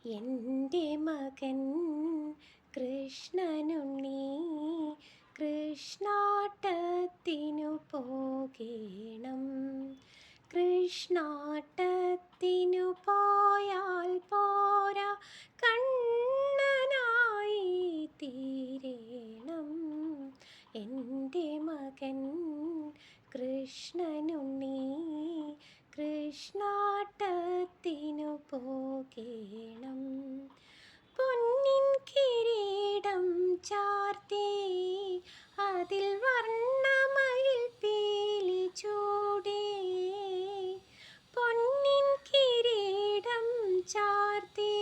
എൻ്റെ മകൻ കൃഷ്ണനുണ്ണി കൃഷ്ണാട്ടത്തിനു പോകേണം. കൃഷ്ണാട്ടത്തിനു പോയാൽ പോരാ, കണ്ണനായി തീരേണം. എൻ്റെ മകൻ കൃഷ്ണനുണ്ണി കൃഷ്ണാട്ടത്തിനു പോകേണം. പൊന്നിൻ കിരീടം ചാർത്തി അതിൽ വർണ്ണമയിൽ പീലി ചൂടി. പൊന്നിൻ കിരീടം ചാർത്തി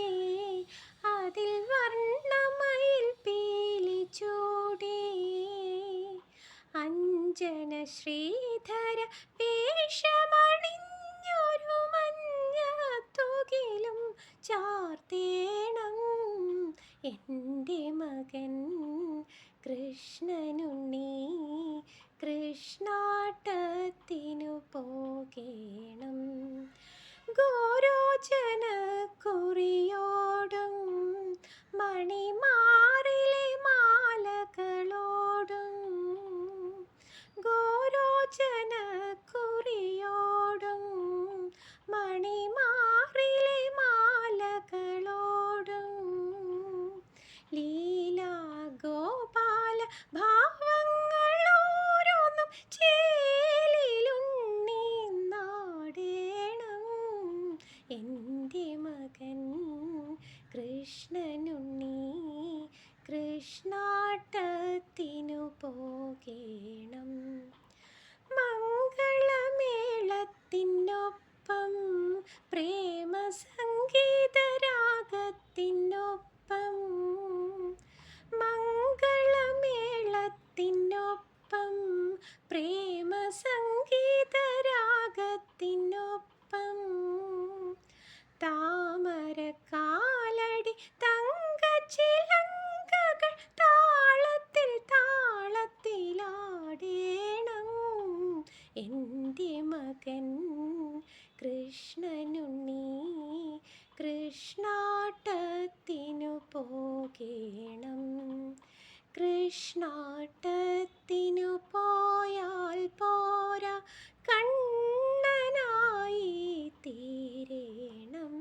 അതിൽ വർണ്ണമയിൽ പീലി ചൂടി. അഞ്ജന ശ്രീധര വേഷമണിഞ്ഞൊരു മഞ്ഞത്തുകിലും ചാർത്തേണം. എൻ്റെ മകൻ കൃഷ്ണനുണ്ണി കൃഷ്ണാട്ടത്തിനു പോകേണം. ഗോരോചന കുറിയോടും മണിമാറിലെ മാലകളോടും. ഗോരോചന കുറിയോടും മണിമാറിലെ മാലകളോടും. ലീലാ ഗോപാല ഭാവങ്ങളോരോന്നും ചേലിലുണ്ണി നാടേണം. എൻ്റെ മകൻ കൃഷ്ണനുണ്ണി കൃഷ്ണാട്ടത്തിനു പോകേണം. മംഗളമേളത്തിനൊപ്പം പ്രേമ സംഗീതരാഗത്തിനൊപ്പം. മംഗളമേളത്തിനൊപ്പം പ്രേമ സംഗീതരാഗത്തിനൊപ്പം. താമരക്കാലടി തങ്കച്ചിലങ്കകൾ താളത്തിൽ താളത്തിലാടേണം. എൻ്റെ മകൻ കൃഷ്ണനുണ്ണി കൃഷ്ണാട്ടത്തിനു പോകേണം. കൃഷ്ണാട്ടത്തിനു പോയാൽ പോരാ, കണ്ണനായി തീരേണം.